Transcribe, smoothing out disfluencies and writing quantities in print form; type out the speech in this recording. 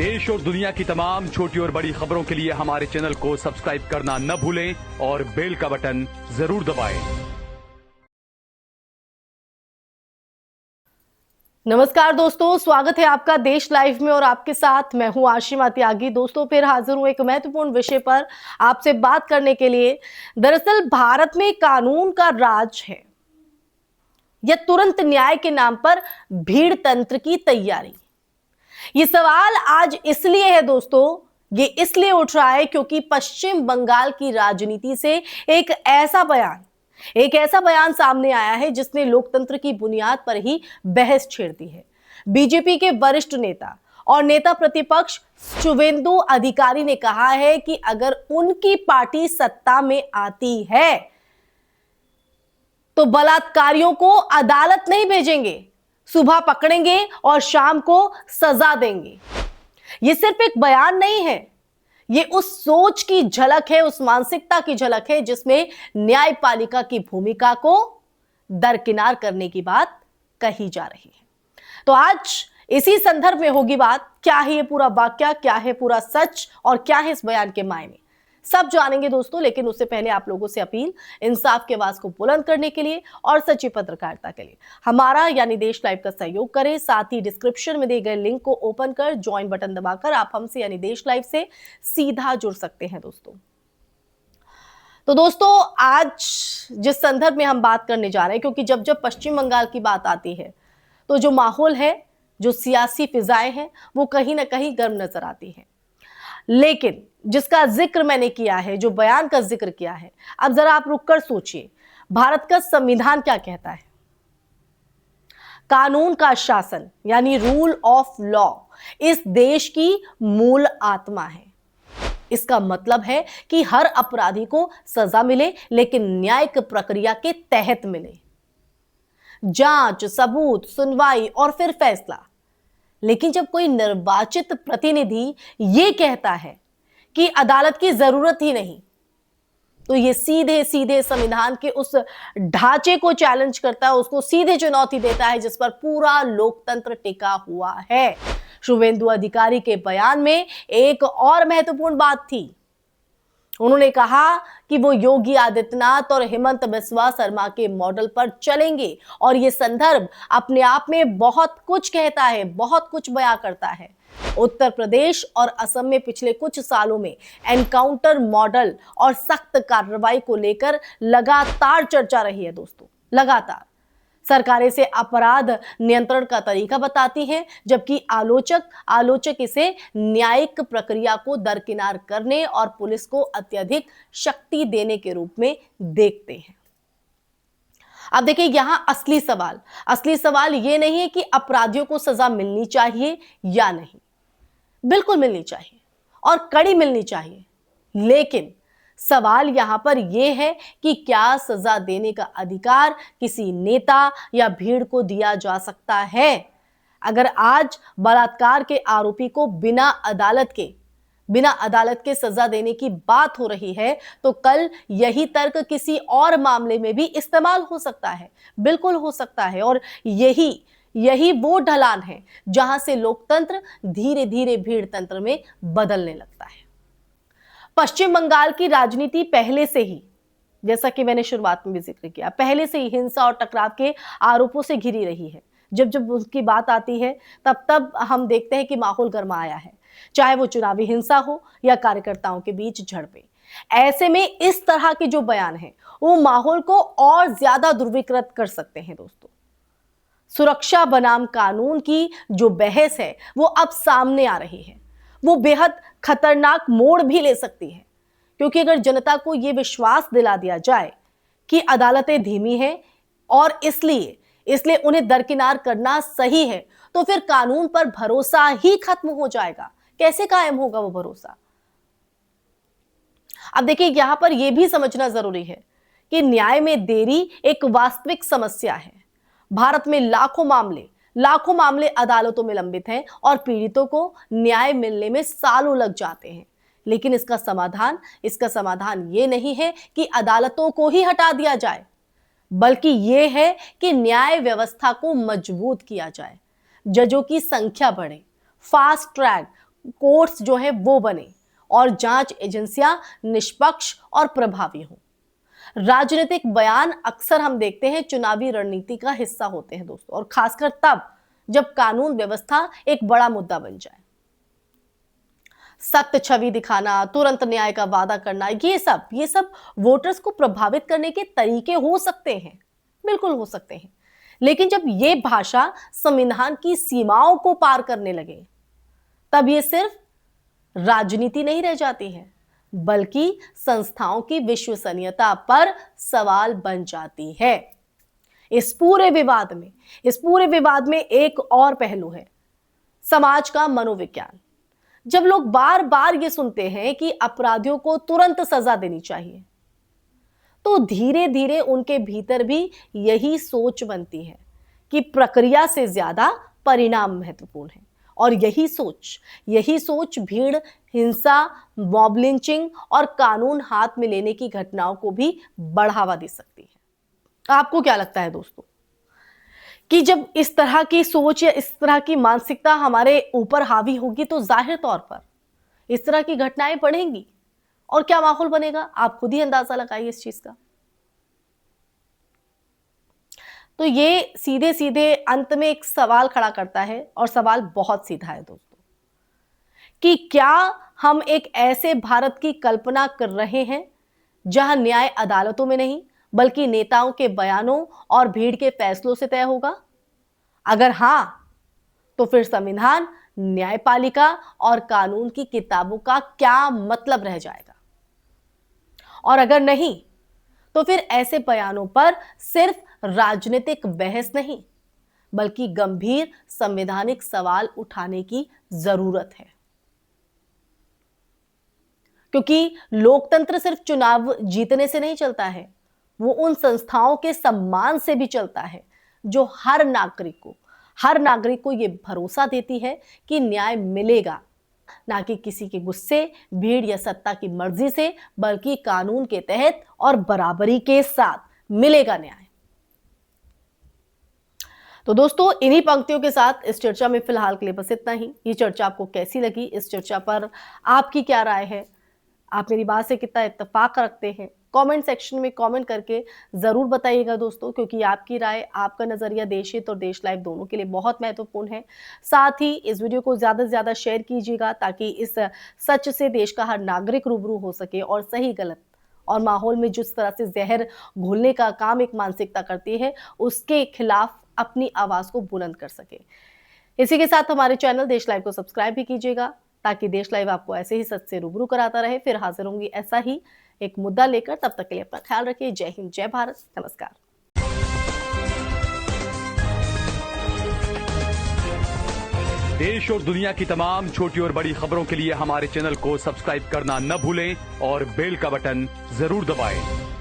देश और दुनिया की तमाम छोटी और बड़ी खबरों के लिए हमारे चैनल को सब्सक्राइब करना न भूलें और बेल का बटन जरूर दबाएं। नमस्कार दोस्तों, स्वागत है आपका देश लाइव में और आपके साथ मैं हूं आशिमा त्यागी। दोस्तों फिर हाजिर हूं एक महत्वपूर्ण विषय पर आपसे बात करने के लिए। दरअसल भारत में कानून का राज है या तुरंत न्याय के नाम पर भीड़ तंत्र की तैयारी? ये सवाल आज इसलिए है दोस्तों, ये इसलिए उठ रहा है क्योंकि पश्चिम बंगाल की राजनीति से एक ऐसा बयान सामने आया है जिसने लोकतंत्र की बुनियाद पर ही बहस छेड़ दी है। बीजेपी के वरिष्ठ नेता और नेता प्रतिपक्ष शुवेंदु अधिकारी ने कहा है कि अगर उनकी पार्टी सत्ता में आती है तो बलात्कारियों को अदालत नहीं भेजेंगे, सुबह पकड़ेंगे और शाम को सजा देंगे। यह सिर्फ एक बयान नहीं है, ये उस सोच की झलक है, उस मानसिकता की झलक है जिसमें न्यायपालिका की भूमिका को दरकिनार करने की बात कही जा रही है। तो आज इसी संदर्भ में होगी बात। क्या है ये पूरा वाक्या, क्या है पूरा सच और क्या है इस बयान के मायने, सब जानेंगे दोस्तों। लेकिन उससे पहले आप लोगों से अपील, इंसाफ के आवाज को बुलंद करने के लिए और सच्ची पत्रकारिता के लिए हमारा यानी देश लाइव का सहयोग करें। साथ ही डिस्क्रिप्शन में दिए गए लिंक को ओपन कर ज्वाइन बटन दबाकर आप हमसे यानी देश लाइव से सीधा जुड़ सकते हैं दोस्तों। तो दोस्तों आज जिस संदर्भ में हम बात करने जा रहे हैं, क्योंकि जब जब पश्चिम बंगाल की बात आती है तो जो माहौल है, जो सियासी फिजाएं हैं, वो कहीं ना कहीं गर्म नजर आती है। लेकिन जिसका जिक्र मैंने किया है, जो बयान का जिक्र किया है, अब जरा आप रुककर सोचिए, भारत का संविधान क्या कहता है? कानून का शासन यानी रूल ऑफ लॉ इस देश की मूल आत्मा है। इसका मतलब है कि हर अपराधी को सजा मिले, लेकिन न्यायिक प्रक्रिया के तहत मिले। जांच, सबूत, सुनवाई और फिर फैसला। लेकिन जब कोई निर्वाचित प्रतिनिधि यह कहता है कि अदालत की जरूरत ही नहीं, तो ये सीधे सीधे संविधान के उस ढांचे को चैलेंज करता है, उसको सीधे चुनौती देता है जिस पर पूरा लोकतंत्र टिका हुआ है। शुवेंदु अधिकारी के बयान में एक और महत्वपूर्ण बात थी। उन्होंने कहा कि वो योगी आदित्यनाथ और हेमंत बिस्वा शर्मा के मॉडल पर चलेंगे और ये संदर्भ अपने आप में बहुत कुछ कहता है, बहुत कुछ बयां करता है। उत्तर प्रदेश और असम में पिछले कुछ सालों में एनकाउंटर मॉडल और सख्त कार्रवाई को लेकर लगातार चर्चा रही है दोस्तों। लगातार सरकारें इसे अपराध नियंत्रण का तरीका बताती हैं, जबकि आलोचक इसे न्यायिक प्रक्रिया को दरकिनार करने और पुलिस को अत्यधिक शक्ति देने के रूप में देखते हैं। अब देखिए, यहां असली सवाल यह नहीं है कि अपराधियों को सजा मिलनी चाहिए या नहीं। बिल्कुल मिलनी चाहिए और कड़ी मिलनी चाहिए, लेकिन सवाल यहां पर यह है कि क्या सजा देने का अधिकार किसी नेता या भीड़ को दिया जा सकता है? अगर आज बलात्कार के आरोपी को बिना अदालत के सजा देने की बात हो रही है, तो कल यही तर्क किसी और मामले में भी इस्तेमाल हो सकता है। बिल्कुल हो सकता है। और यही वो ढलान है जहां से लोकतंत्र धीरे धीरे भीड़ तंत्र में बदलने लगता है। पश्चिम बंगाल की राजनीति पहले से ही, जैसा कि मैंने शुरुआत में भी जिक्र किया, पहले से ही हिंसा और टकराव के आरोपों से घिरी रही है। जब उसकी बात आती है तब हम देखते हैं कि माहौल गरमाया है, चाहे वो चुनावी हिंसा हो या कार्यकर्ताओं के बीच झड़पें। ऐसे में इस तरह के जो बयान हैं वो माहौल को और ज्यादा ध्रुवीकृत कर सकते हैं दोस्तों। सुरक्षा बनाम कानून की जो बहस है वो अब सामने आ रही है। वो बेहद खतरनाक मोड़ भी ले सकती है, क्योंकि अगर जनता को यह विश्वास दिला दिया जाए कि अदालतें धीमी हैं और इसलिए उन्हें दरकिनार करना सही है, तो फिर कानून पर भरोसा ही खत्म हो जाएगा। कैसे कायम होगा वो भरोसा? अब देखिए, यहां पर यह भी समझना जरूरी है कि न्याय में देरी एक वास्तविक समस्या है। भारत में लाखों मामले अदालतों में लंबित हैं और पीड़ितों को न्याय मिलने में सालों लग जाते हैं। लेकिन इसका समाधान ये नहीं है कि अदालतों को ही हटा दिया जाए, बल्कि ये है कि न्याय व्यवस्था को मजबूत किया जाए, जजों की संख्या बढ़े, फास्ट ट्रैक कोर्ट्स जो है वो बने और जांच एजेंसियां निष्पक्ष और प्रभावी हों। राजनीतिक बयान अक्सर हम देखते हैं चुनावी रणनीति का हिस्सा होते हैं दोस्तों, और खासकर तब जब कानून व्यवस्था एक बड़ा मुद्दा बन जाए। सख्त छवि दिखाना, तुरंत न्याय का वादा करना, ये सब वोटर्स को प्रभावित करने के तरीके हो सकते हैं, बिल्कुल हो सकते हैं। लेकिन जब ये भाषा संविधान की सीमाओं को पार करने लगे, तब ये सिर्फ राजनीति नहीं रह जाती है, बल्कि संस्थाओं की विश्वसनीयता पर सवाल बन जाती है। इस पूरे विवाद में एक और पहलू है, समाज का मनोविज्ञान। जब लोग बार बार ये सुनते हैं कि अपराधियों को तुरंत सजा देनी चाहिए, तो धीरे धीरे उनके भीतर भी यही सोच बनती है कि प्रक्रिया से ज्यादा परिणाम महत्वपूर्ण है। और यही सोच भीड़, हिंसा, मॉब लिंचिंग और कानून हाथ में लेने की घटनाओं को भी बढ़ावा दे सकती है। आपको क्या लगता है दोस्तों कि जब इस तरह की सोच या इस तरह की मानसिकता हमारे ऊपर हावी होगी, तो जाहिर तौर पर इस तरह की घटनाएं बढ़ेंगी और क्या माहौल बनेगा, आप खुद ही अंदाजा लगाइए इस चीज का। तो ये सीधे सीधे अंत में एक सवाल खड़ा करता है, और सवाल बहुत सीधा है दोस्तों, कि क्या हम एक ऐसे भारत की कल्पना कर रहे हैं जहां न्याय अदालतों में नहीं बल्कि नेताओं के बयानों और भीड़ के फैसलों से तय होगा? अगर हां, तो फिर संविधान, न्यायपालिका और कानून की किताबों का क्या मतलब रह जाएगा? और अगर नहीं, तो फिर ऐसे बयानों पर सिर्फ राजनीतिक बहस नहीं बल्कि गंभीर संवैधानिक सवाल उठाने की जरूरत है। क्योंकि लोकतंत्र सिर्फ चुनाव जीतने से नहीं चलता है, वो उन संस्थाओं के सम्मान से भी चलता है जो हर नागरिक को ये भरोसा देती है कि न्याय मिलेगा, ना कि किसी के गुस्से, भीड़ या सत्ता की मर्जी से, बल्कि कानून के तहत और बराबरी के साथ मिलेगा न्याय। तो दोस्तों, इन्हीं पंक्तियों के साथ इस चर्चा में फिलहाल के लिए बस इतना ही। ये चर्चा आपको कैसी लगी? इस चर्चा पर आपकी क्या राय है? आप मेरी बात से कितना इत्तेफाक रखते हैं? कमेंट सेक्शन में कमेंट करके जरूर बताइएगा दोस्तों, क्योंकि आपकी राय, आपका नजरिया देश हित और देश लाइव दोनों के लिए बहुत महत्वपूर्ण है। साथ ही इस वीडियो को ज्यादा से ज्यादा शेयर कीजिएगा, ताकि इस सच से देश का हर नागरिक रूबरू हो सके और सही गलत और माहौल में जिस तरह से जहर घोलने का काम एक मानसिकता करती है, उसके खिलाफ अपनी आवाज को बुलंद कर सके। इसी के साथ हमारे चैनल देश लाइव को सब्सक्राइब भी कीजिएगा, ताकि देश लाइव आपको ऐसे ही सच से रूबरू कराता रहे। फिर हाजिर होंगी ऐसा ही एक मुद्दा लेकर, तब तक के लिए अपना ख्याल रखिए। जय हिंद, जय भारत, नमस्कार। देश और दुनिया की तमाम छोटी और बड़ी खबरों के लिए हमारे चैनल को सब्सक्राइब करना न भूलें और बेल का बटन जरूर दबाएं।